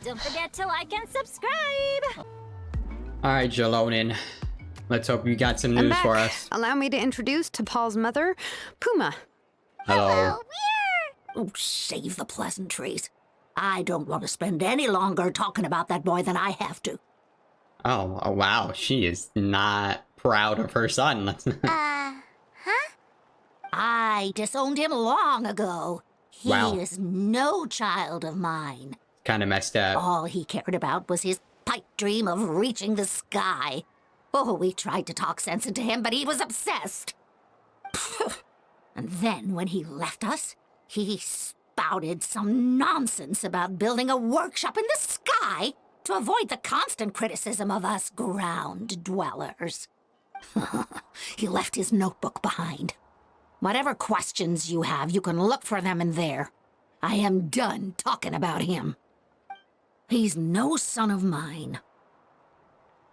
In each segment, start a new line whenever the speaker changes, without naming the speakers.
Don't forget to like and subscribe!
Alright, Jalonin. Let's hope you got some
I'm
news
back.
for us.
Allow me to introduce T'Pol's mother, Puma.
Hello.
Oh, save the pleasantries. I don't want to spend any longer talking about that boy than I have to.
Oh, wow. She is not proud of her son.
I disowned him long ago. He
Wow.
is no child of mine.
Kind of messed up.
All he cared about was his pipe dream of reaching the sky. Oh, we tried to talk sense into him, but he was obsessed. And then when he left us, he spouted some nonsense about building a workshop in the sky to avoid the constant criticism of us ground dwellers. He left his notebook behind. Whatever questions you have, you can look for them in there. I am done talking about him. He's no son of mine.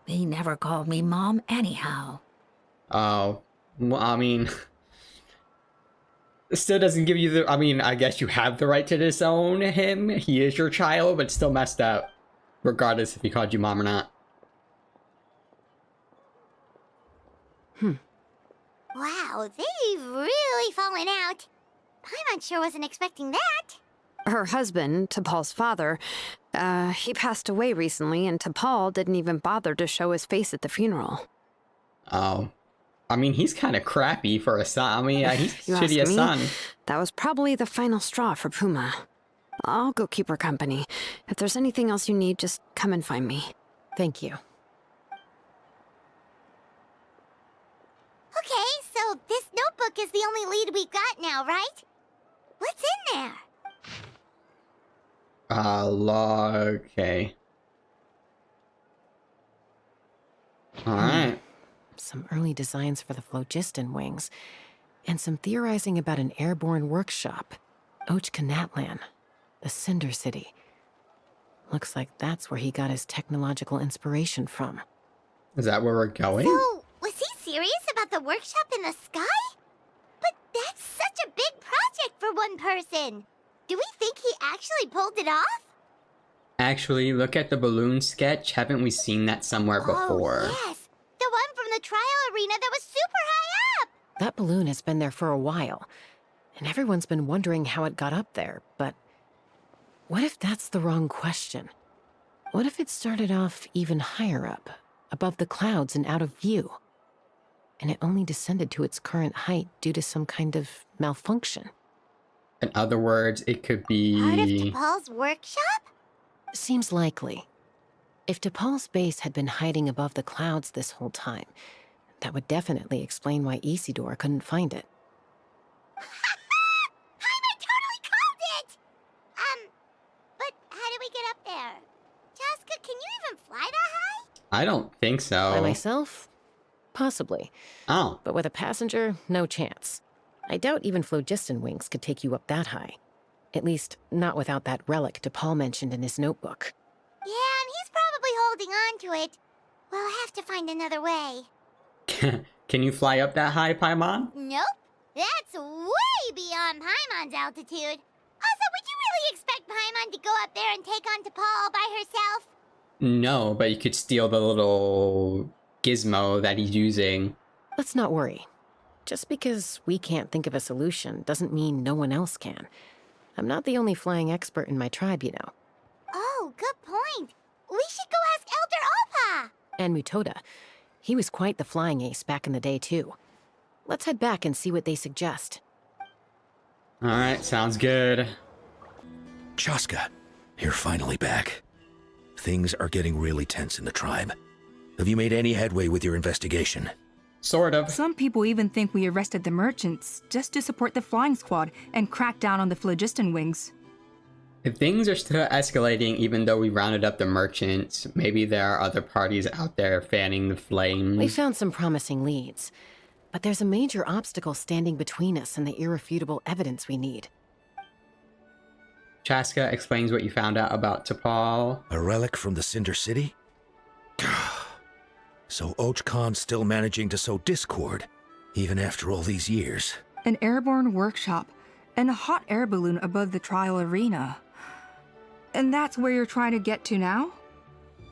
He never called me Mom anyhow.
Oh. Well, I mean... It still doesn't give you the... I mean, I guess you have the right to disown him. He is your child, but it's still messed up. Regardless if he called you mom or not.
Wow, they've really fallen out. Paimon sure wasn't expecting that.
Her husband, T'Pol's father, he passed away recently, and T'Pol didn't even bother to show his face at the funeral.
Oh. I mean, he's kind of crappy for a son. I mean, he's
You
shitty
ask
as
me?
son.
That was probably the final straw for Puma. I'll go keep her company. If there's anything else you need, just come and find me.
Thank you.
Okay, so this notebook is the only lead we got now, right? What's in there?
Okay. Alright.
Some early designs for the phlogiston wings, and some theorizing about an airborne workshop. Ochkanatlan, the Cinder City. Looks like that's where he got his technological inspiration from.
Is that where we're going?
So, was he serious about the workshop in the sky? But that's such a big project for one person. Do we think he actually pulled it off?
Actually, look at the balloon sketch. Haven't we seen that somewhere before?
Oh, yes. The one from the trial arena that was super high up.
That balloon has been there for a while, and everyone's been wondering how it got up there, but what if that's the wrong question? What if it started off even higher up, above the clouds and out of view, and it only descended to its current height due to some kind of malfunction?
In other words, it could be...
Part of T'Pol's workshop?
Seems likely. If T'Pol's base had been hiding above the clouds this whole time, that would definitely explain why Isidore couldn't find it.
Paimon totally called it! But how do we get up there? Chasca, can you even fly that high?
I don't think so.
By myself? Possibly.
Oh.
But with a passenger, no chance. I doubt even phlogiston wings could take you up that high. At least, not without that relic T'Pol mentioned in his notebook.
Yeah, and he's probably holding on to it. We'll have to find another way.
Can you fly up that high, Paimon?
Nope. That's way beyond Paimon's altitude. Also, would you really expect Paimon to go up there and take on T'Pol all by herself?
No, but you could steal the little gizmo that he's using.
Let's not worry. Just because we can't think of a solution doesn't mean no one else can. I'm not the only flying expert in my tribe, you know.
Oh, good point. We should go ask Elder Opa.
And Mutoda. He was quite the flying ace back in the day, too. Let's head back and see what they suggest.
Alright, sounds good.
Chasca, you're finally back. Things are getting really tense in the tribe. Have you made any headway with your investigation?
Sort of.
Some people even think we arrested the merchants just to support the flying squad and crack down on the phlogiston wings.
If things are still escalating even though we rounded up the merchants, maybe there are other parties out there fanning the flames.
We found some promising leads, but there's a major obstacle standing between us and the irrefutable evidence we need.
Chasca explains what you found out about T'Pol.
A relic from the Cinder City? So Ochkon's still managing to sow discord, even after all these years.
An airborne workshop and a hot air balloon above the trial arena. And that's where you're trying to get to now?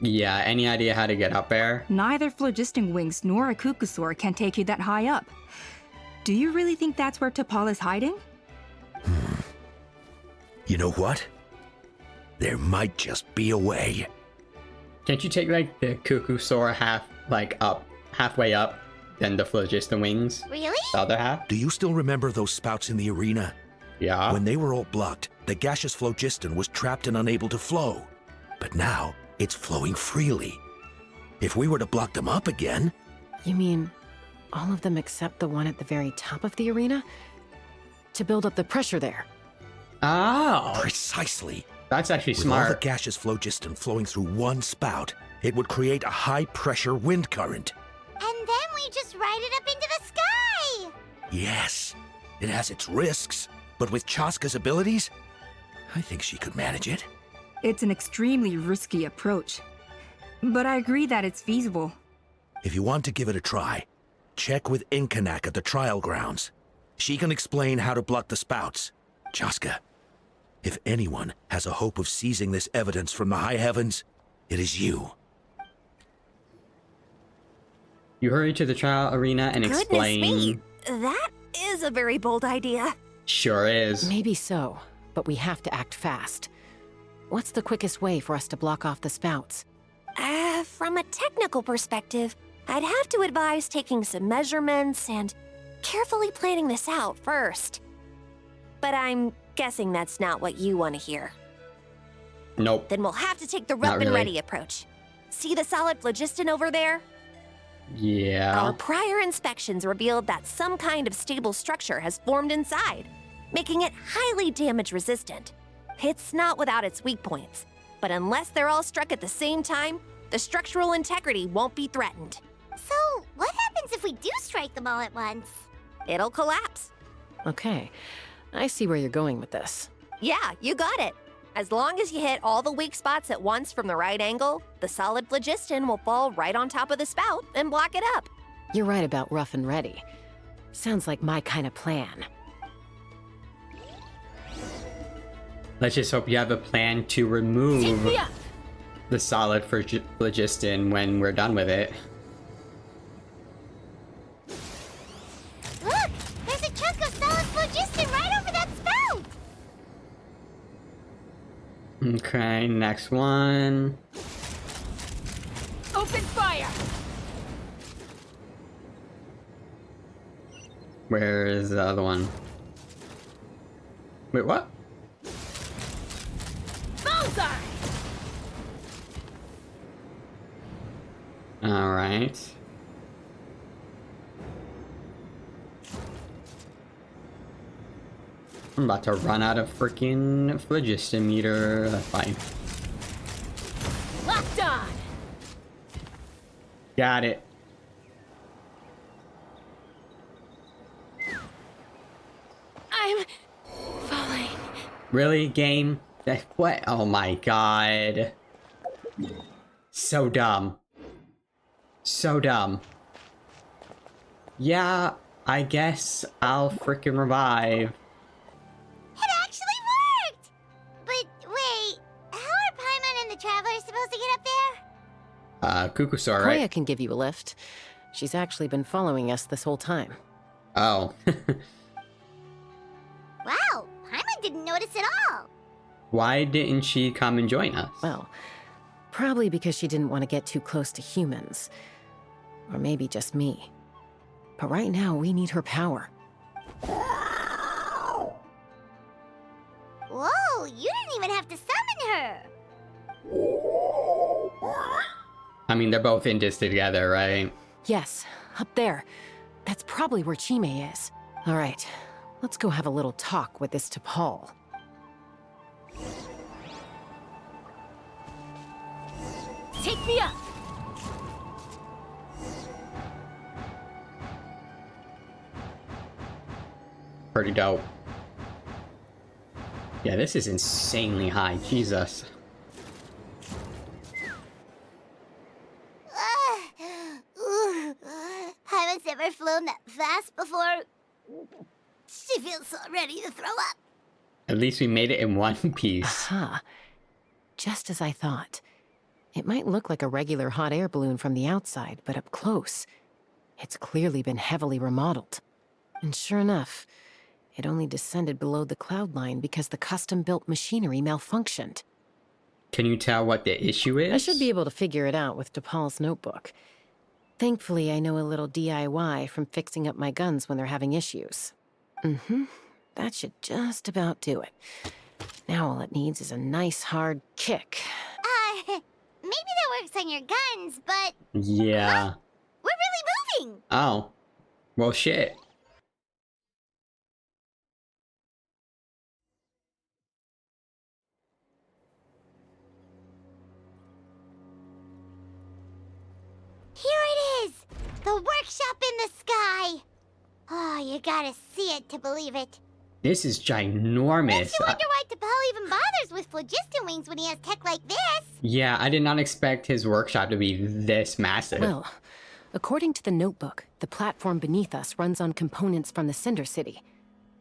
Yeah, any idea how to get up there?
Neither phlogiston wings nor a cuckoosaur can take you that high up. Do you really think that's where T'Pol is hiding?
You know what? There might just be a way.
Can't you take like the cuckoosaur halfway up, then the phlogiston wings?
Really?
The other half?
Do you still remember those spouts in the arena?
Yeah.
When they were all blocked, the gaseous phlogiston was trapped and unable to flow. But now, it's flowing freely. If we were to block them up again...
You mean all of them except the one at the very top of the arena? To build up the pressure there.
Oh,
Precisely.
that's actually
With all the
smart.
gaseous phlogiston flowing through one spout, it would create a high-pressure wind current.
And then we just ride it up into the sky!
Yes, it has its risks, but with Chasca's abilities, I think she could manage it.
It's an extremely risky approach. But I agree that it's feasible.
If you want to give it a try, check with Inkanak at the trial grounds. She can explain how to block the spouts. Chasca, if anyone has a hope of seizing this evidence from the high heavens, it is you.
You hurry to the trial arena and
Goodness
explain.
me, that is a very bold idea.
Sure is.
Maybe so, but we have to act fast. What's the quickest way for us to block off the spouts?
From a technical perspective, I'd have to advise taking some measurements and carefully planning this out first. But I'm guessing that's not what you want to hear.
Nope.
Then we'll have to take the
Not
rough and
really.
ready approach. See the solid phlogiston over there?
Yeah.
Our prior inspections revealed that some kind of stable structure has formed inside, making it highly damage resistant. It's not without its weak points, but unless they're all struck at the same time, the structural integrity won't be threatened.
So, what happens if we do strike them all at once?
It'll collapse.
Okay, I see where you're going with this.
Yeah, you got it. As long as you hit all the weak spots at once from the right angle, the solid phlogiston will fall right on top of the spout and block it up.
You're right about rough and ready. Sounds like my kind of plan.
Let's just hope you have a plan to remove the solid phlogiston when we're done with it.
Look! There's a chunk of solid phlogiston right over that spout!
Okay, next one.
Open fire!
Where is the other one? Wait, what?
Bullseye!
Alright. I'm about to run out of freaking phlogiston meter. That's fine.
Locked on!
Got it.
I'm falling.
Really, game? What? Oh my god. So dumb. So dumb. Yeah, I guess I'll freaking revive.
It actually worked! But wait, how are Paimon and the Travelers supposed to get up there?
Cuckoosaur, right?
Koya can give you a lift. She's actually been following us this whole time.
Oh.
Wow, Paimon didn't notice at all.
Why didn't she come and join us?
Well, probably because she didn't want to get too close to humans. Or maybe just me. But right now, we need her power.
Whoa, you didn't even have to summon her.
I mean, they're both in this together, right?
Yes, up there. That's probably where Chime is. All right, let's go have a little talk with this T'Pol.
Take me up!
Pretty dope. Yeah, this is insanely high. Jesus.
Paimon's never flown that fast before. She feels so ready to throw up.
At least we made it in one piece.
Aha. just as I thought. It might look like a regular hot air balloon from the outside, but up close, it's clearly been heavily remodeled. And sure enough, it only descended below the cloud line because the custom-built machinery malfunctioned.
Can you tell what the issue is?
I should be able to figure it out with DePaul's notebook. Thankfully, I know a little DIY from fixing up my guns when they're having issues. That should just about do it. Now all it needs is a nice hard kick.
Maybe that works on your guns, but
Yeah.
we're really moving!
Oh. Well, shit.
Here it is! The workshop in the sky! Oh, you gotta see it to believe it.
This is ginormous.
Makes you wonder why T'Pol even bothers with phlogiston wings when he has tech like this.
Yeah, I did not expect his workshop to be this massive.
Well, according to the notebook, the platform beneath us runs on components from the Cinder City.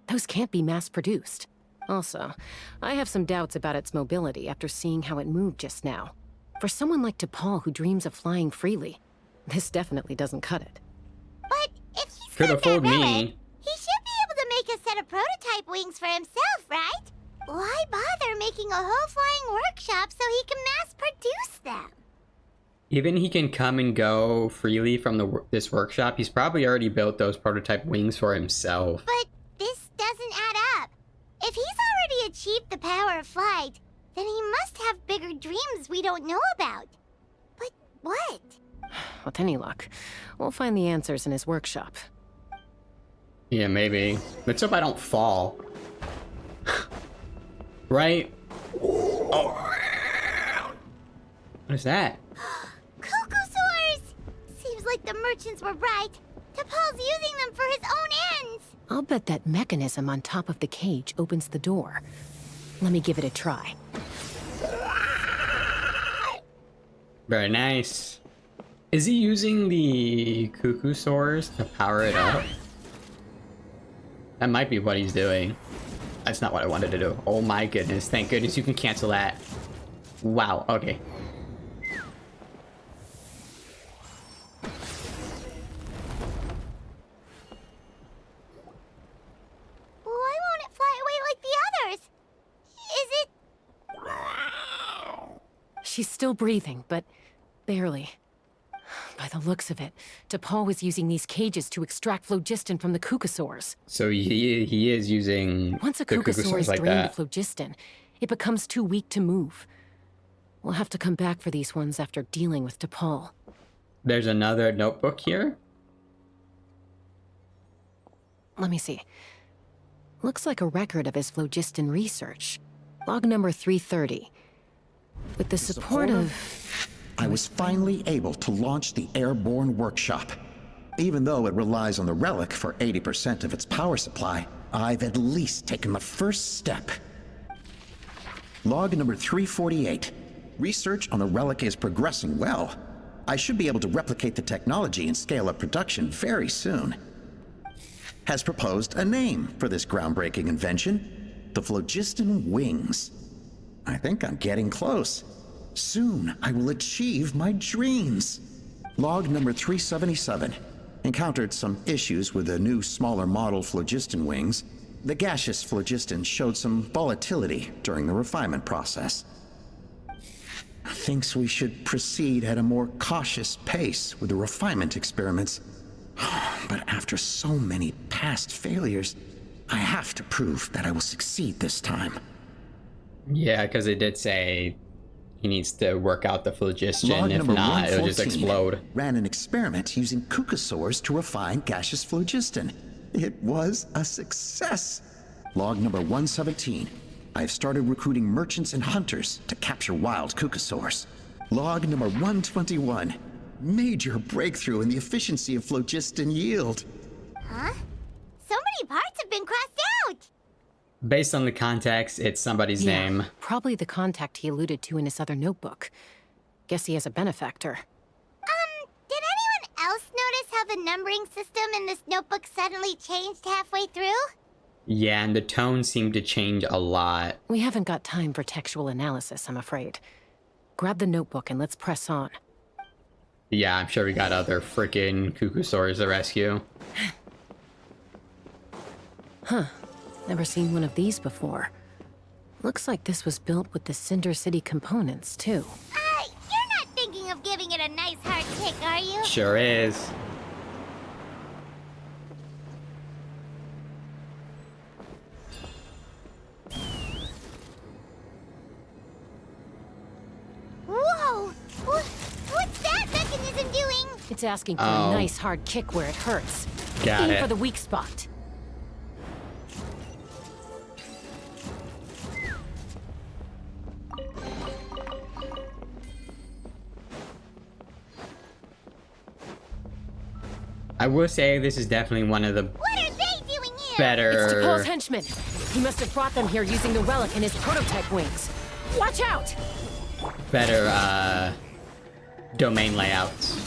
Those can't be mass-produced. Also, I have some doubts about its mobility after seeing how it moved just now. For someone like T'Pol who dreams of flying freely, this definitely doesn't cut it.
But if he's
Could
got
have fooled
that relic,
me.
he should be able to make a set of prototype wings for himself, right? Why bother making a whole flying workshop so he can mass-produce them?
Even he can come and go freely from this workshop. He's probably already built those prototype wings for himself.
But this doesn't add up. If he's already achieved the power of flight, then he must have bigger dreams we don't know about. But what?
With any luck, we'll find the answers in his workshop.
Yeah, maybe. Let's hope I don't fall. Right? Oh. What is that?
Cuckoosaurs! Seems like the merchants were right. T'Pol's using them for his own ends.
I'll bet that mechanism on top of the cage opens the door. Let me give it a try.
Very nice. Is he using the cuckoosaurs to power it up? That might be what he's doing. That's not what I wanted to do. Oh my goodness. Thank goodness you can cancel that. Wow. Okay.
Why won't it fly away like the others? Is it...
She's still breathing, but barely. By the looks of it, T'Pol was using these cages to extract phlogiston from the cuckoosaurs.
So he is using
Once a
the
cuckoosaur is
like
drained
that.
of phlogiston, it becomes too weak to move. We'll have to come back for these ones after dealing with T'Pol.
There's another notebook here.
Let me see. Looks like a record of his phlogiston research. Log number 330. With the support of...
I was finally able to launch the airborne workshop. Even though it relies on the relic for 80% of its power supply, I've at least taken the first step. Log number 348. Research on the relic is progressing well. I should be able to replicate the technology and scale up production very soon. Has proposed a name for this groundbreaking invention: the phlogiston wings. I think I'm getting close. Soon, I will achieve my dreams. Log number 377. Encountered some issues with the new, smaller model phlogiston wings. The gaseous phlogiston showed some volatility during the refinement process. Thinks we should proceed at a more cautious pace with the refinement experiments. But after so many past failures, I have to prove that I will succeed this time.
Yeah, because it did say he needs to work out the phlogiston.
Log
If
number
not, it'll
114
just explode.
ran an experiment using cuckoosaurs to refine gaseous phlogiston. It was a success. Log number 117. I've started recruiting merchants and hunters to capture wild cuckoosaurs. Log number 121. Major breakthrough in the efficiency of phlogiston yield.
Huh? So many parts have been crossed out!
Based on the context, it's somebody's name.
Probably the contact he alluded to in his other notebook. Guess he has a benefactor.
Did anyone else notice how the numbering system in this notebook suddenly changed halfway through?
Yeah, and the tone seemed to change a lot.
We haven't got time for textual analysis, I'm afraid. Grab the notebook and let's press on.
Yeah, I'm sure we got other freaking Cuckoosaurs to rescue.
Huh. Never seen one of these before. Looks like this was built with the Cinder City components, too.
You're not thinking of giving it a nice hard kick, are you?
Sure is.
Whoa! What's that mechanism doing?
It's asking for
Oh.
a nice hard kick where it hurts.
Got
Aim
it.
for the weak spot.
I will say this is definitely one of the
What are they doing here?
better...
It's T'Pol's henchmen. He must have brought them here using the relic in his prototype wings. Watch out!
better, domain layouts.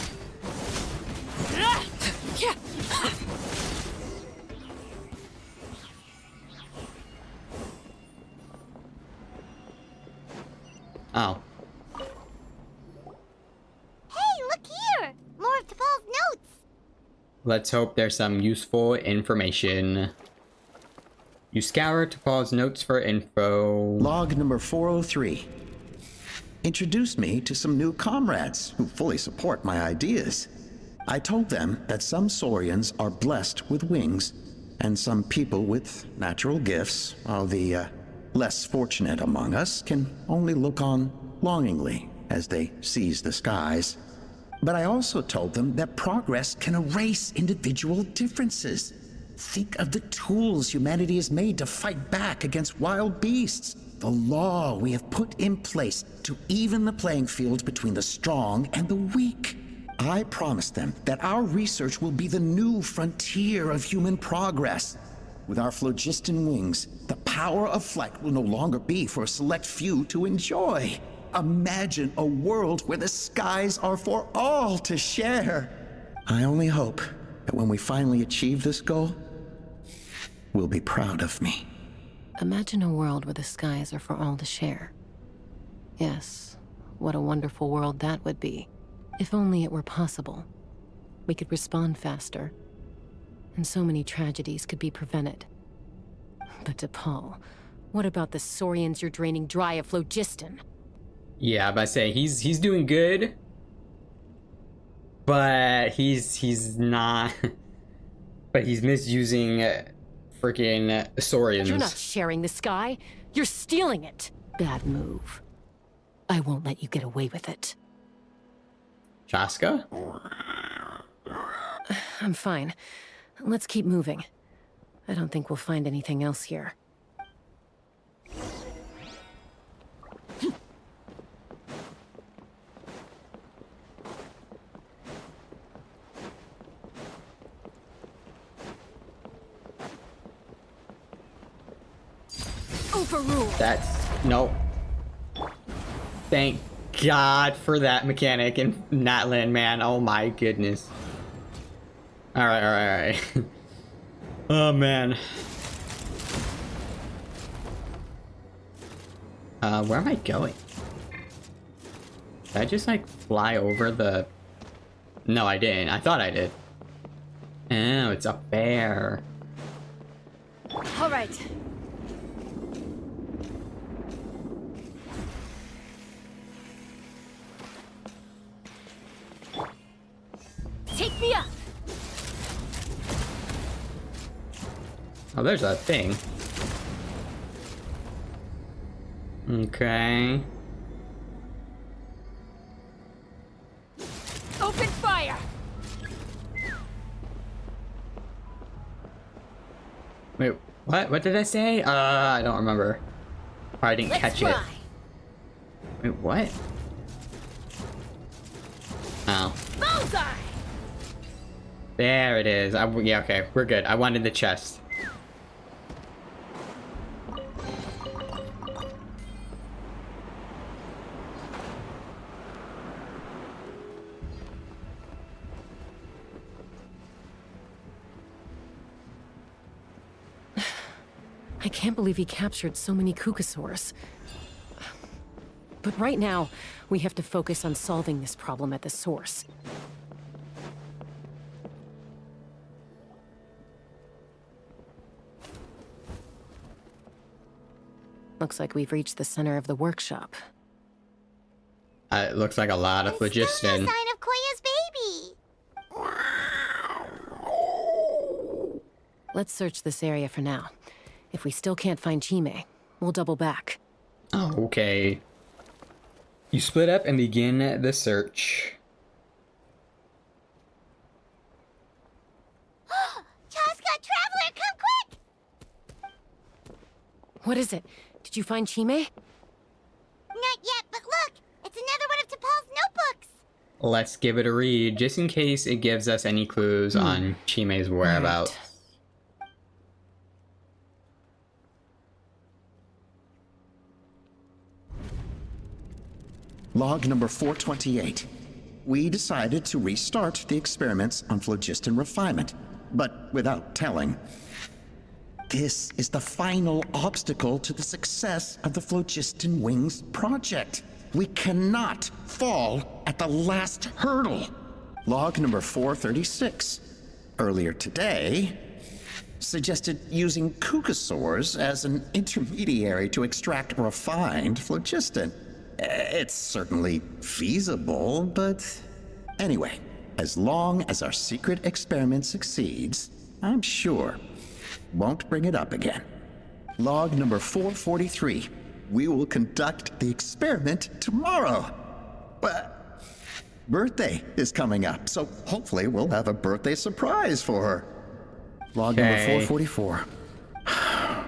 Oh.
Hey, look here! More of T'Pol's notes!
Let's hope there's some useful information. You scour T'Pol's notes for info.
Log number 403. Introduced me to some new comrades who fully support my ideas. I told them that some Saurians are blessed with wings, and some people with natural gifts, while the less fortunate among us can only look on longingly as they seize the skies. But I also told them that progress can erase individual differences. Think of the tools humanity has made to fight back against wild beasts. The law we have put in place to even the playing field between the strong and the weak. I promised them that our research will be the new frontier of human progress. With our phlogiston wings, the power of flight will no longer be for a select few to enjoy. Imagine a world where the skies are for all to share. I only hope that when we finally achieve this goal, will be proud of me.
Imagine a world where the skies are for all to share. Yes, what a wonderful world that would be. If only it were possible. We could respond faster, and so many tragedies could be prevented. But T'Pol, what about the Saurians you're draining dry of phlogiston?
Yeah, but I say he's doing good, but he's not. But he's misusing freaking Saurians.
You're not sharing the sky. You're stealing it. Bad move. I won't let you get away with it.
Chasca?
I'm fine. Let's keep moving. I don't think we'll find anything else here. Overruled.
That's... Nope. Thank God for that mechanic in Natlan, man. Oh my goodness. Alright. Oh man. Where am I going? Did I just like fly over the... No, I didn't. I thought I did. Oh, it's up there.
All right. Take me up.
Oh, there's a thing. Okay.
Open fire.
Wait, what? What did I say? I don't remember. Or I didn't catch it. Wait, what? Oh.
Bullseye.
There it is. Yeah, okay. We're good. I wanted the chest.
I can't believe he captured so many Kukasaurs. But right now, we have to focus on solving this problem at the source. Looks like we've reached the center of the workshop.
It looks like a lot of
Still no
phlogiston.
sign of Koya's baby.
Let's search this area for now. If we still can't find Chime, we'll double back.
Oh, okay. You split up and begin the search.
Chasca, Traveler, come quick!
What is it? Did you find Chime?
Not yet, but look! It's another one of T'Pol's notebooks!
Let's give it a read, just in case it gives us any clues on Chime's whereabouts.
Right.
Log number 428. We decided to restart the experiments on phlogiston refinement, but without telling. This is the final obstacle to the success of the Phlogiston Wings project. We cannot fall at the last hurdle. Log number 436. Earlier today, suggested using Kukasaurs as an intermediary to extract refined phlogiston. It's certainly feasible, but anyway, as long as our secret experiment succeeds, I'm sure won't bring it up again. Log number 443. We will conduct the experiment tomorrow. But birthday is coming up, so hopefully we'll have a birthday surprise for her. Log number 444.
Huh?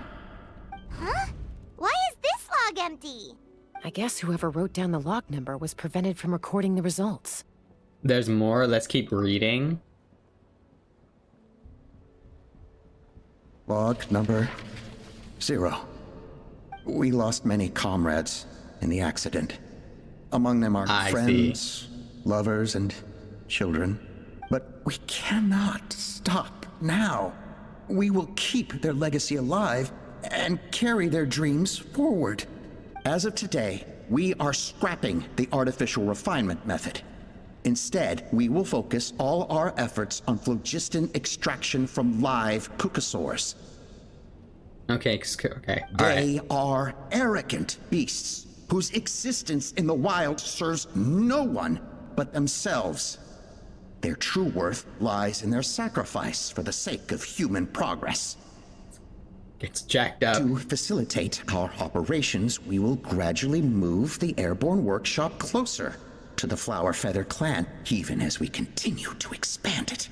Why is this log empty?
I guess whoever wrote down the log number was prevented from recording the results.
There's more. Let's keep reading.
Log number 0. We lost many comrades in the accident. Among them are friends, lovers, and children. But we cannot stop now. We will keep their legacy alive and carry their dreams forward. As of today, we are scrapping the artificial refinement method. Instead, we will focus all our efforts on phlogiston extraction from live Kukasaurs.
Okay, okay.
They are arrogant beasts whose existence in the wild serves no one but themselves. Their true worth lies in their sacrifice for the sake of human progress.
It's jacked up.
To facilitate our operations, we will gradually move the airborne workshop closer to the Flower Feather clan, even as we continue to expand it.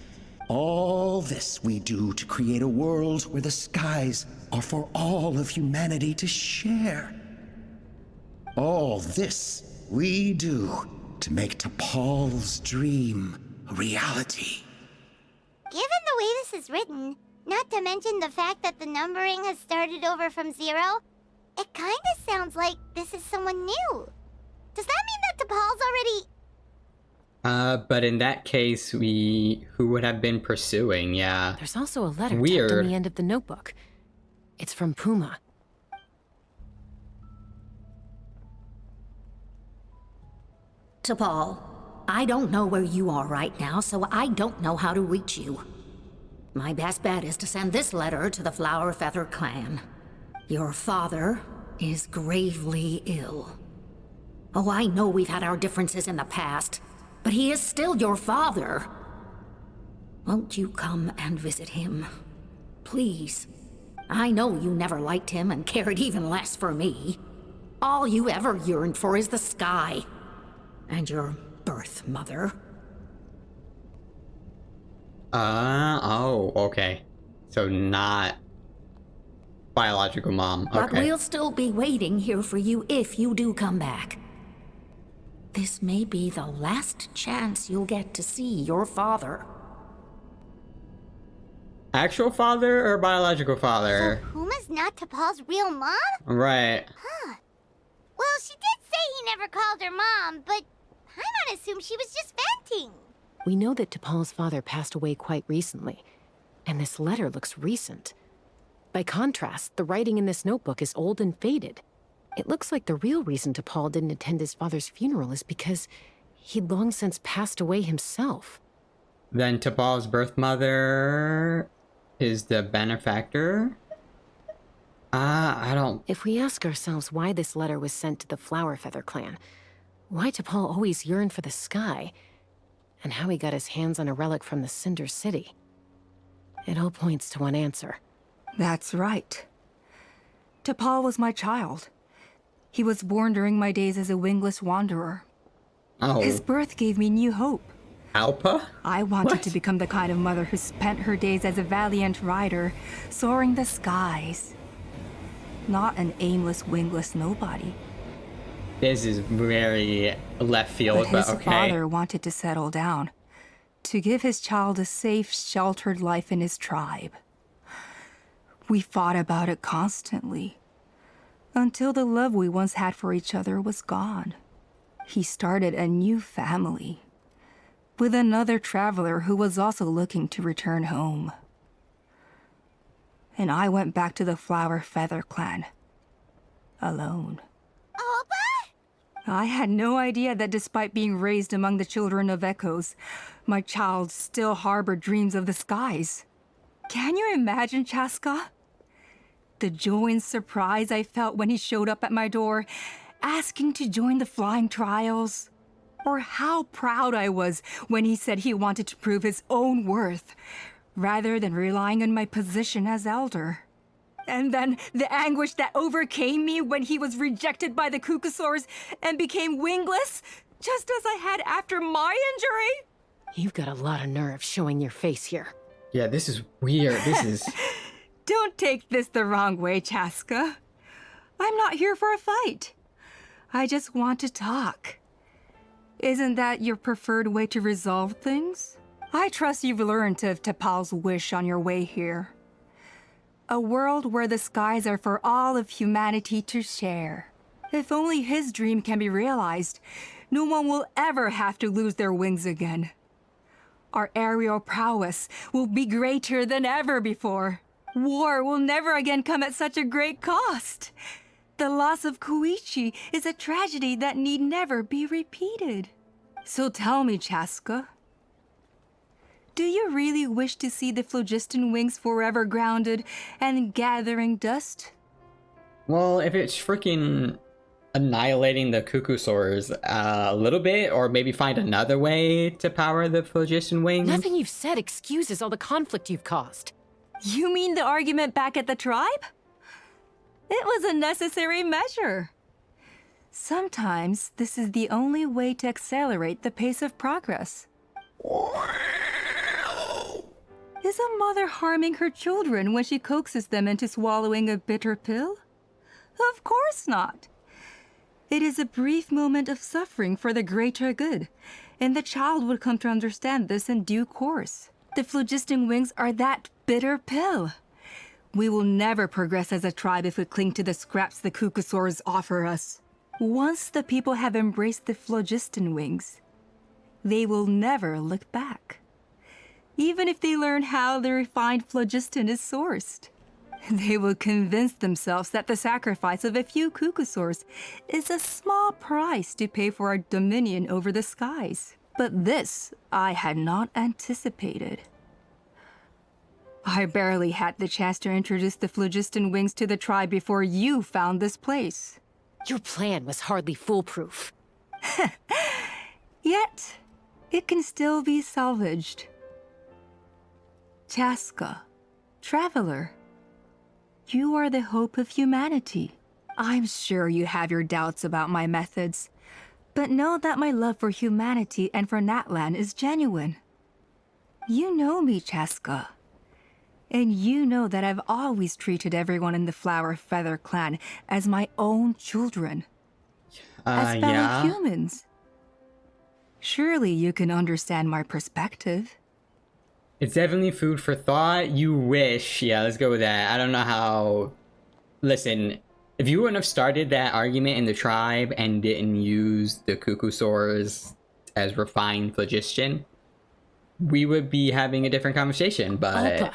All this we do to create a world where the skies are for all of humanity to share. All this we do to make T'Pol's dream a reality.
Given the way this is written, not to mention the fact that the numbering has started over from 0, it kinda sounds like this is someone new. Does that mean that T'Pol's already...
But in that case, who would have been pursuing, yeah.
There's also a letter
Weird.
tucked on the end of the notebook. It's from Puma.
T'Pol, I don't know where you are right now, so I don't know how to reach you. My best bet is to send this letter to the Flower Feather clan. Your father is gravely ill. Oh, I know we've had our differences in the past, but he is still your father. Won't you come and visit him? Please. I know you never liked him and cared even less for me. All you ever yearned for is the sky. And your birth mother.
Oh, okay. So not biological mom. Okay.
But we'll still be waiting here for you if you do come back. This may be the last chance you'll get to see your father.
Actual father or biological father?
So Puma's not T'Pol's real mom?
Right.
Huh. Well, she did say he never called her mom, but I might assume she was just venting.
We know that T'Pol's father passed away quite recently, and this letter looks recent. By contrast, the writing in this notebook is old and faded. It looks like the real reason T'Pol didn't attend his father's funeral is because he'd long since passed away himself.
Then T'Pol's birth mother is the benefactor? I don't...
If we ask ourselves why this letter was sent to the Flowerfeather clan, why T'Pol always yearned for the sky, and how he got his hands on a relic from the Cinder City, it all points to one answer.
That's right. T'Pol was my child. He was born during my days as a wingless wanderer.
Oh.
His birth gave me new hope.
Alpa?
I wanted
What?
to become the kind of mother who spent her days as a valiant rider, soaring the skies. Not an aimless, wingless nobody.
This is very left field,
But
but
his
okay.
father wanted to settle down, to give his child a safe, sheltered life in his tribe. We fought about it constantly, until the love we once had for each other was gone. He started a new family, with another traveler who was also looking to return home. And I went back to the Flowerfeather clan, alone.
Alpa?
I had no idea that despite being raised among the children of echoes, my child still harbored dreams of the skies. Can you imagine, Chasca? The joy and surprise I felt when he showed up at my door, asking to join the flying trials. Or how proud I was when he said he wanted to prove his own worth, rather than relying on my position as elder. And then the anguish that overcame me when he was rejected by the Cucusaurs and became wingless, just as I had after my injury.
You've got a lot of nerve showing your face here.
Yeah, this is weird. This is...
Don't take this the wrong way, Chasca. I'm not here for a fight. I just want to talk. Isn't that your preferred way to resolve things? I trust you've learned of T'Pol's wish on your way here. A world where the skies are for all of humanity to share. If only his dream can be realized, no one will ever have to lose their wings again. Our aerial prowess will be greater than ever before. War will never again come at such a great cost. The loss of Koichi is a tragedy that need never be repeated. So tell me, Chasca, do you really wish to see the phlogiston wings forever grounded and gathering dust?
Well, if it's freaking annihilating the Cucusaurs a little bit, or maybe find another way to power the phlogiston wings.
Nothing you've said excuses all the conflict you've caused.
You mean the argument back at the tribe? It was a necessary measure. Sometimes this is the only way to accelerate the pace of progress. Is a mother harming her children when she coaxes them into swallowing a bitter pill? Of course not. It is a brief moment of suffering for the greater good, and the child would come to understand this in due course. The phlogiston wings are that bitter pill. We will never progress as a tribe if we cling to the scraps the Cucusaurs offer us. Once the people have embraced the phlogiston wings, they will never look back. Even if they learn how the refined phlogiston is sourced. They will convince themselves that the sacrifice of a few Cucusaurs is a small price to pay for our dominion over the skies. But this I had not anticipated. I barely had the chance to introduce the phlogiston wings to the tribe before you found this place.
Your plan was hardly foolproof.
Yet, it can still be salvaged. Chasca, traveler, you are the hope of humanity. I'm sure you have your doubts about my methods, but know that my love for humanity and for Natlan is genuine. You know me, Chasca. And you know that I've always treated everyone in the Flowerfeather clan as my own children. As fellow
yeah.
humans. Surely you can understand my perspective.
It's definitely food for thought. You wish. Yeah, let's go with that. I don't know how... Listen, if you wouldn't have started that argument in the tribe and didn't use the Cucusaurs as refined phlogiston, we would be having a different conversation, but...
Alpa,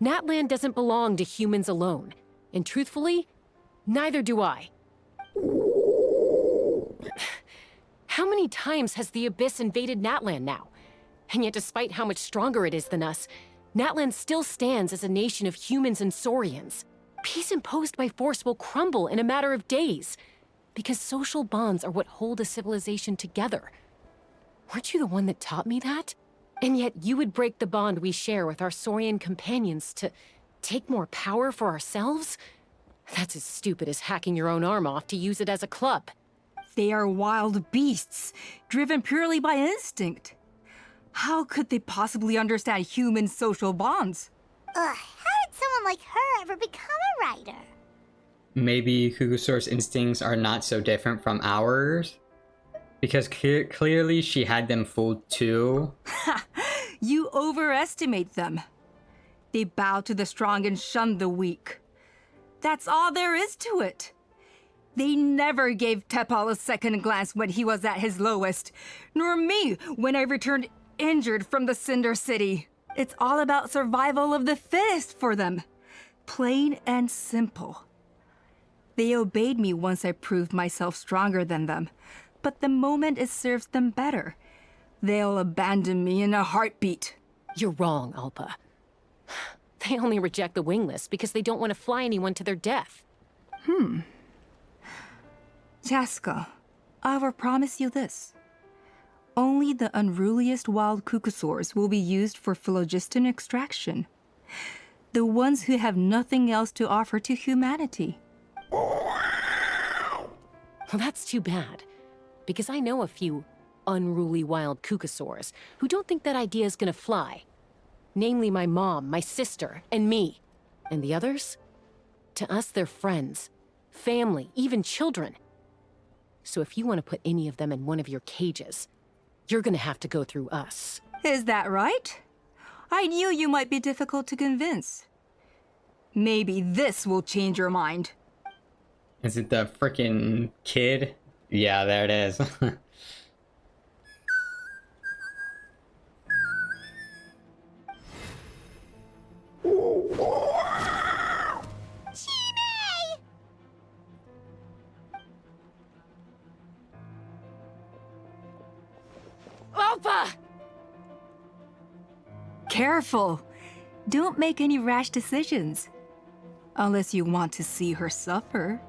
Natlan doesn't belong to humans alone. And truthfully, neither do I. How many times has the Abyss invaded Natlan now? And yet despite how much stronger it is than us, Natlan still stands as a nation of humans and Saurians. Peace imposed by force will crumble in a matter of days, because social bonds are what hold a civilization together. Weren't you the one that taught me that? And yet you would break the bond we share with our Saurian companions to take more power for ourselves? That's as stupid as hacking your own arm off to use it as a club.
They are wild beasts, driven purely by instinct. How could they possibly understand human social bonds?
Ugh, how did someone like her ever become a writer?
Maybe Kukusaur's instincts are not so different from ours? Because clearly she had them fooled too.
You overestimate them. They bow to the strong and shun the weak. That's all there is to it. They never gave Tepal a second glance when he was at his lowest, nor me when I returned injured from the Cinder City. It's all about survival of the fittest for them. Plain and simple. They obeyed me once I proved myself stronger than them, but the moment it serves them better, they'll abandon me in a heartbeat.
You're wrong, Alpa. They only reject the wingless because they don't want to fly anyone to their death.
Chasca, I will promise you this. Only the unruliest wild Kukusaurs will be used for phlogiston extraction. The ones who have nothing else to offer to humanity.
Well, that's too bad, because I know a few unruly wild Kukusaurs who don't think that idea is gonna fly. Namely my mom, my sister, and me. And the others? To us, they're friends, family, even children. So if you want to put any of them in one of your cages, you're gonna have to go through us.
Is that right? I knew you might be difficult to convince. Maybe this will change your mind.
Is it the frickin' kid? Yeah, there it is.
Alpa!
Careful! Don't make any rash decisions. Unless you want to see her suffer.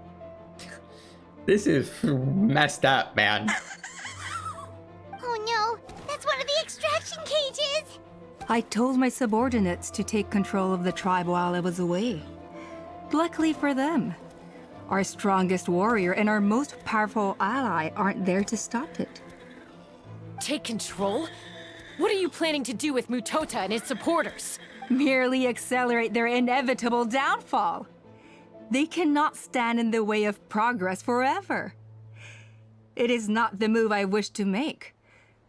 This is messed up, man.
Oh no, that's one of the extraction cages!
I told my subordinates to take control of the tribe while I was away. Luckily for them, our strongest warrior and our most powerful ally aren't there to stop it.
Take control? What are you planning to do with Mutota and his supporters?
Merely accelerate their inevitable downfall. They cannot stand in the way of progress forever. It is not the move I wish to make,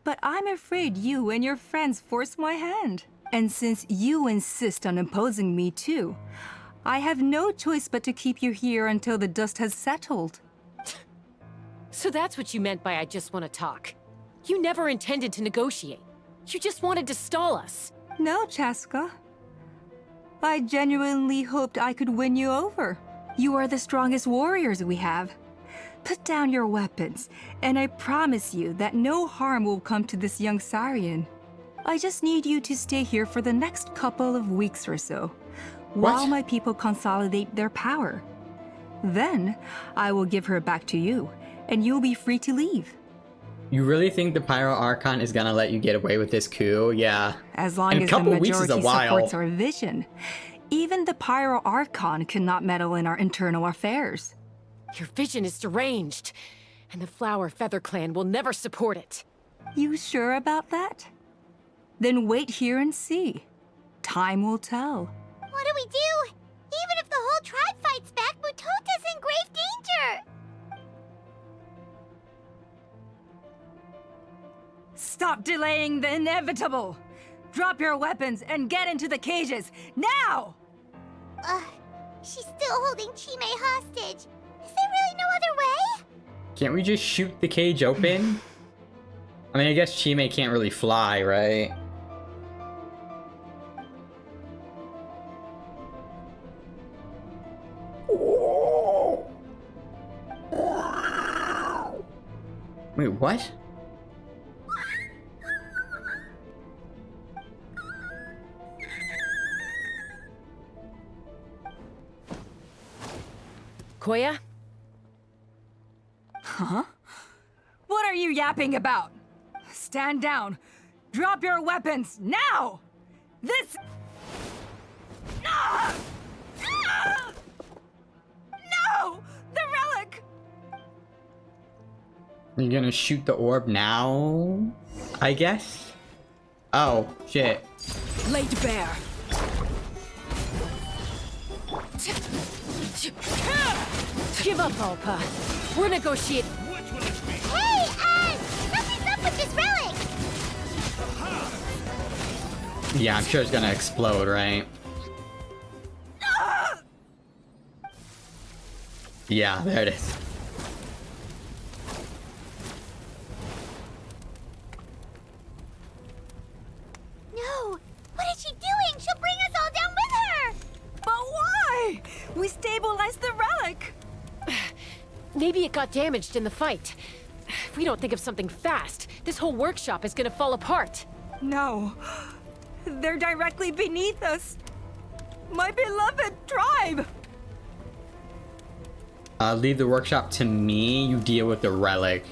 but I'm afraid you and your friends force my hand. And since you insist on imposing me too, I have no choice but to keep you here until the dust has settled.
So that's what you meant by I just want to talk. You never intended to negotiate. You just wanted to stall us.
No, Chasca. I genuinely hoped I could win you over. You are the strongest warriors we have. Put down your weapons, and I promise you that no harm will come to this young Saurian. I just need you to stay here for the next couple of weeks or so, while my people consolidate their power. Then, I will give her back to you, and you'll be free to leave.
You really think the Pyro Archon is gonna let you get away with this coup? Yeah.
As long
And a
as the
couple weeks is a
majority
while.
supports our vision, even the Pyro Archon cannot meddle in our internal affairs.
Your vision is deranged, and the Flower Feather Clan will never support it.
You sure about that? Then wait here and see. Time will tell.
What do we do? Even if the whole tribe fights back, Mutota's in grave danger!
Stop delaying the inevitable! Drop your weapons and get into the cages, now!
She's still holding Chime hostage. Is there really no other way?
Can't we just shoot the cage open? I mean, I guess Chime can't really fly, right? what?
Koya?
Huh? What are you yapping about? Stand down. Drop your weapons, now! This... Ah! Ah! No! The relic!
You're gonna shoot the orb now? I guess? Oh, shit.
Laid bare. Give up, Alpa. We're negotiating.
Hey, something's up with this relic!
Yeah, I'm sure it's gonna explode, right? Yeah, there it is.
No! What is she doing? She'll bring us all down with her!
But why? We stabilized the relic!
Maybe it got damaged in the fight. If we don't think of something fast, this whole workshop is gonna fall apart.
No. They're directly beneath us. My beloved tribe!
Leave the workshop to me. You deal with the relic.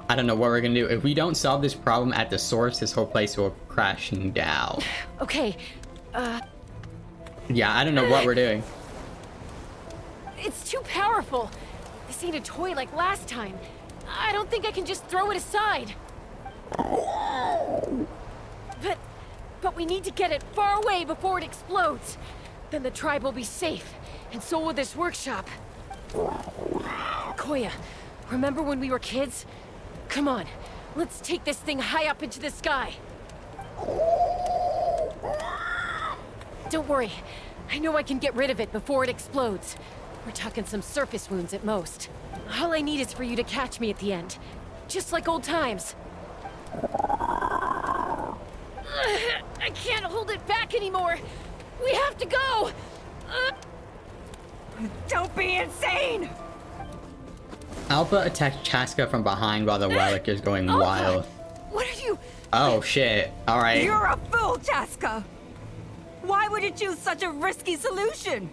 I don't know what we're gonna do. If we don't solve this problem at the source, this whole place will crashing down.
Okay,
Yeah, I don't know what we're doing.
it's too powerful. This ain't a toy like last time. I don't think I can just throw it aside. But we need to get it far away before it explodes. Then the tribe will be safe, and so will this workshop. Koya, remember when we were kids? Come on, let's take this thing high up into the sky. Don't worry, I know I can get rid of it before it explodes. We're talking some surface wounds at most. All I need is for you to catch me at the end, just like old times. I can't hold it back anymore. We have to go.
Don't be insane!
Alpha attacks Chasca from behind while the relic is going
Alpha,
wild.
what are you?
Oh shit. Alright.
You're a fool, Chasca! Why would you choose such a risky solution?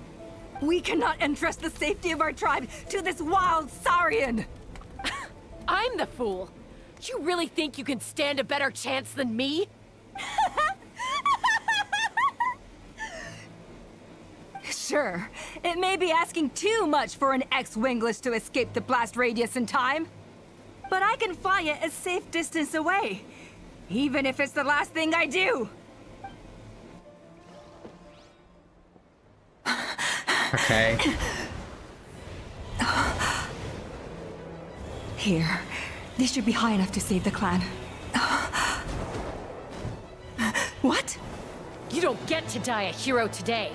We cannot entrust the safety of our tribe to this wild Saurian!
I'm the fool. You really think you can stand a better chance than me?
Sure, it may be asking too much for an ex-wingless to escape the blast radius in time. But I can fly it a safe distance away, even if it's the last thing I do.
Okay.
Here, this should be high enough to save the clan. What?
You don't get to die a hero today.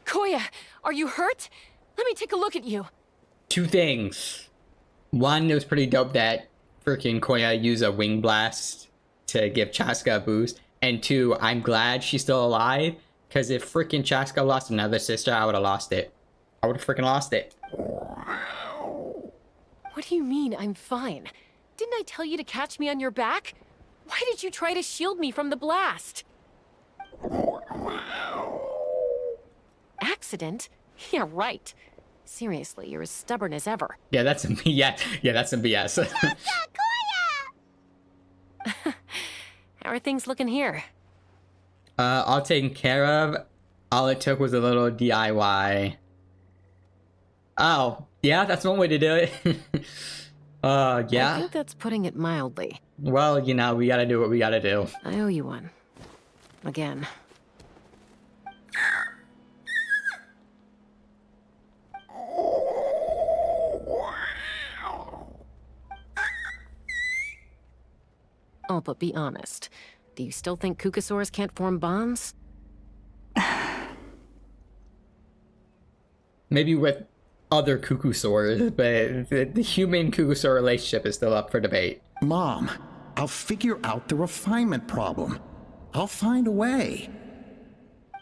Koya, are you hurt? Let me take a look at you.
Two things. One, it was pretty dope that freaking Koya used a wing blast to give Chasca a boost. And two, I'm glad she's still alive. Because if freaking Chasca lost another sister, I would have lost it. I would have freaking lost it.
What do you mean, I'm fine? Didn't I tell you to catch me on your back? Why did you try to shield me from the blast? Act accident? Yeah, right. Seriously, you're as stubborn as ever.
Yeah, that's some that's some BS.
How are things looking here?
All taken care of. All it took was a little DIY. Oh, yeah, that's one way to do it.
I
yeah.
think that's putting it mildly.
Well, you know, we gotta do what we gotta do.
I owe you one. Again. Oh, but be honest. Do you still think Kukasaurs can't form bonds?
Maybe with other Kukusaurs, but the human-Kukusaur relationship is still up for debate.
Mom, I'll figure out the refinement problem. I'll find a way.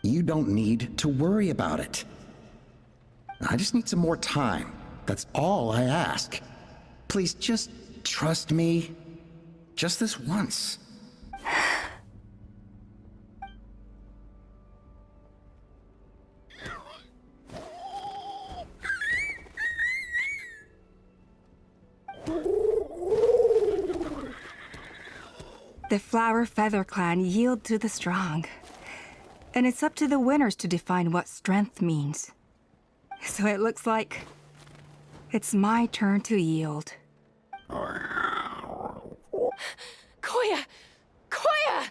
You don't need to worry about it. I just need some more time. That's all I ask. Please just trust me. Just this once.
The Flower Feather Clan yield to the strong. And it's up to the winners to define what strength means. So it looks like it's my turn to yield.
Koya! Koya!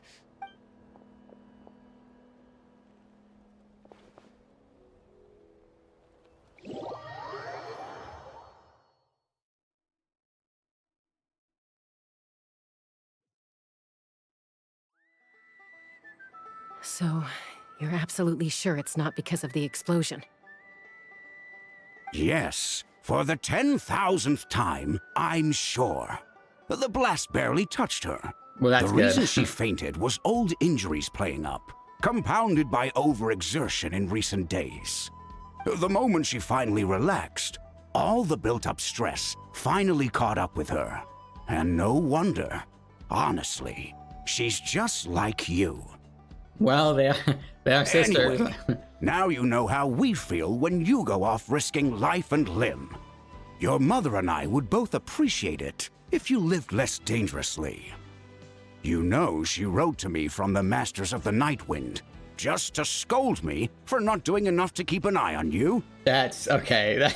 So, you're absolutely sure it's not because of the explosion?
Yes, for the 10,000th time, I'm sure. The blast barely touched her.
Well, that's
the
good.
reason she fainted was old injuries playing up, compounded by overexertion in recent days. The moment she finally relaxed, all the built-up stress finally caught up with her. And no wonder. Honestly, she's just like you.
Well, they are sisters.
Anyway, now you know how we feel when you go off risking life and limb. Your mother and I would both appreciate it if you lived less dangerously. You know she wrote to me from the Masters of the Night Wind, just to scold me for not doing enough to keep an eye on you.
That's okay.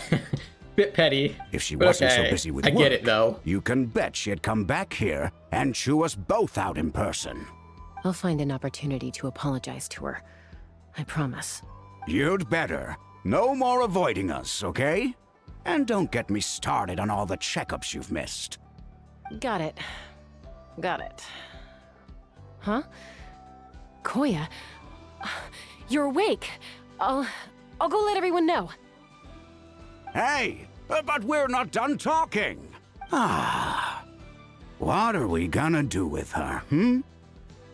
Bit petty.
If she
but
wasn't
okay.
so busy with
I
work,
get it though.
you can bet she'd come back here and chew us both out in person.
I'll find an opportunity to apologize to her. I promise.
You'd better. No more avoiding us, okay? And don't get me started on all the checkups you've missed.
Got it. Got it. Huh? Koya? You're awake. I'll go let everyone know.
Hey, but we're not done talking. What are we gonna do with her,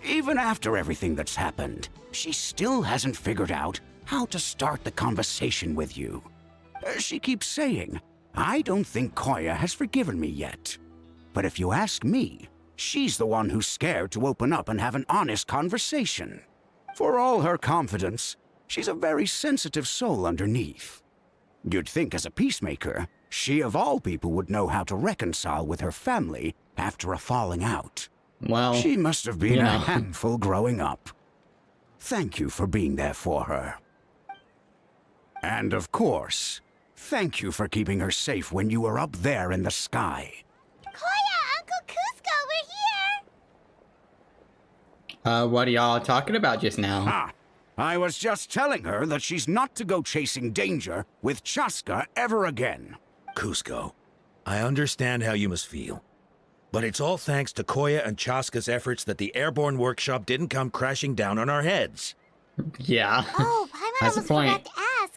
Even after everything that's happened, she still hasn't figured out how to start the conversation with you. She keeps saying, I don't think Koya has forgiven me yet. But if you ask me, she's the one who's scared to open up and have an honest conversation. For all her confidence, she's a very sensitive soul underneath. You'd think as a peacemaker, she of all people would know how to reconcile with her family after a falling out.
Well,
She must have been
you know.
a handful growing up. Thank you for being there for her. And of course, thank you for keeping her safe when you were up there in the sky.
Koya, Uncle Cusco, we're here!
What are y'all talking about just now?
I was just telling her that she's not to go chasing danger with Chasca ever again.
Cusco, I understand how you must feel. But it's all thanks to Koya and Chasca's efforts that the airborne workshop didn't come crashing down on our heads.
Yeah.
Oh, Paimon
That's the
almost
point.
forgot to ask.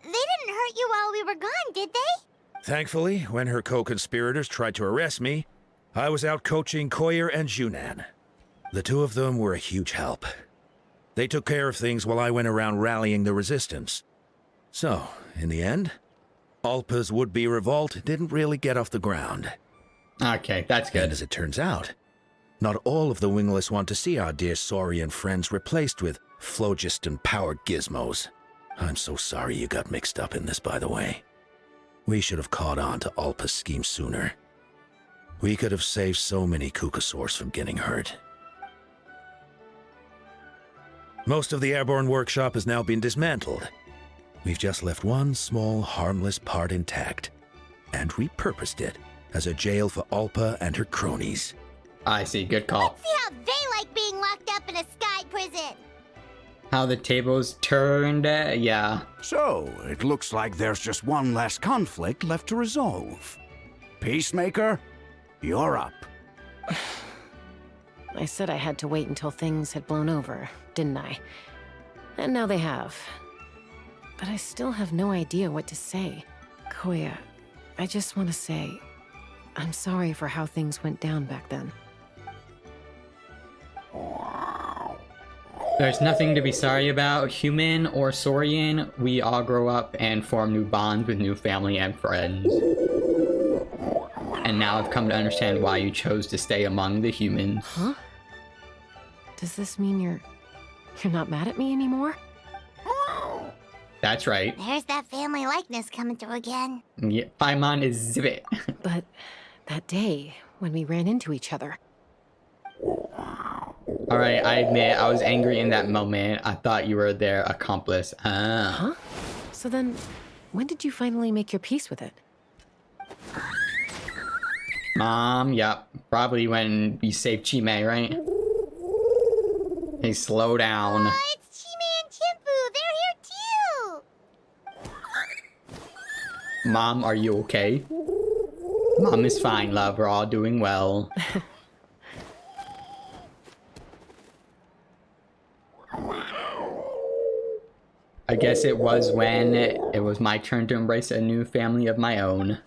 They didn't hurt you while we were gone, did they?
Thankfully, when her co-conspirators tried to arrest me, I was out coaching Koyer and Junan. The two of them were a huge help. They took care of things while I went around rallying the resistance. So, in the end, Alpa's would-be revolt didn't really get off the ground.
Okay, that's good.
And as it turns out, not all of the wingless want to see our dear Saurian friends replaced with phlogiston-powered gizmos. I'm so sorry you got mixed up in this, by the way. We should have caught on to Alpa's scheme sooner. We could have saved so many Kukasaurs from getting hurt. Most of the airborne workshop has now been dismantled. We've just left one small, harmless part intact, and repurposed it as a jail for Alpa and her cronies.
I see, good call.
Let's see how they like being locked up in a sky prison.
How the tables turned, yeah.
So, it looks like there's just one less conflict left to resolve. Peacemaker, you're up.
I said I had to wait until things had blown over, didn't I? And now they have. But I still have no idea what to say. Koya, I just want to say, I'm sorry for how things went down back then.
There's nothing to be sorry about. Human or Saurian, we all grow up and form new bonds with new family and friends. And now I've come to understand why you chose to stay among the humans.
Huh? Does this mean you're not mad at me anymore?
That's right.
There's that family likeness coming through again.
Yeah, Paimon is Zivit.
But that day, when we ran into each other...
Alright, I admit, I was angry in that moment. I thought you were their accomplice.
Huh? So then, when did you finally make your peace with it?
Mom, yep. Probably when you saved Chime, right? Hey, slow down.
Oh, it's Chime and Chimpu. They're here too.
Mom, are you okay? Mom is fine, love. We're all doing well. I guess it was when it was my turn to embrace a new family of my own.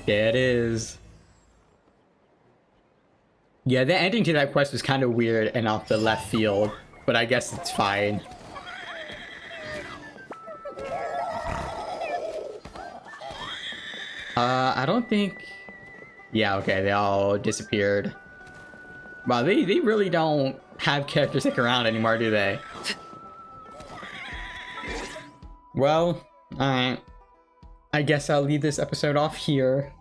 There it is. Yeah, the ending to that quest was kind of weird and off the left field, but I guess it's fine. I don't think... Yeah, okay, they all disappeared. Wow, they really don't have characters stick around anymore, do they? Well, alright. I guess I'll leave this episode off here.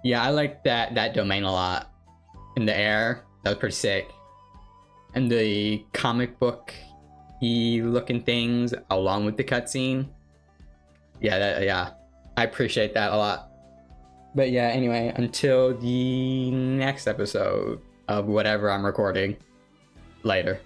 Yeah, I like that domain a lot. In the air, that was pretty sick. And the comic book-y looking things along with the cutscene. Yeah, I appreciate that a lot. But yeah, anyway, until the next episode of whatever I'm recording. Later.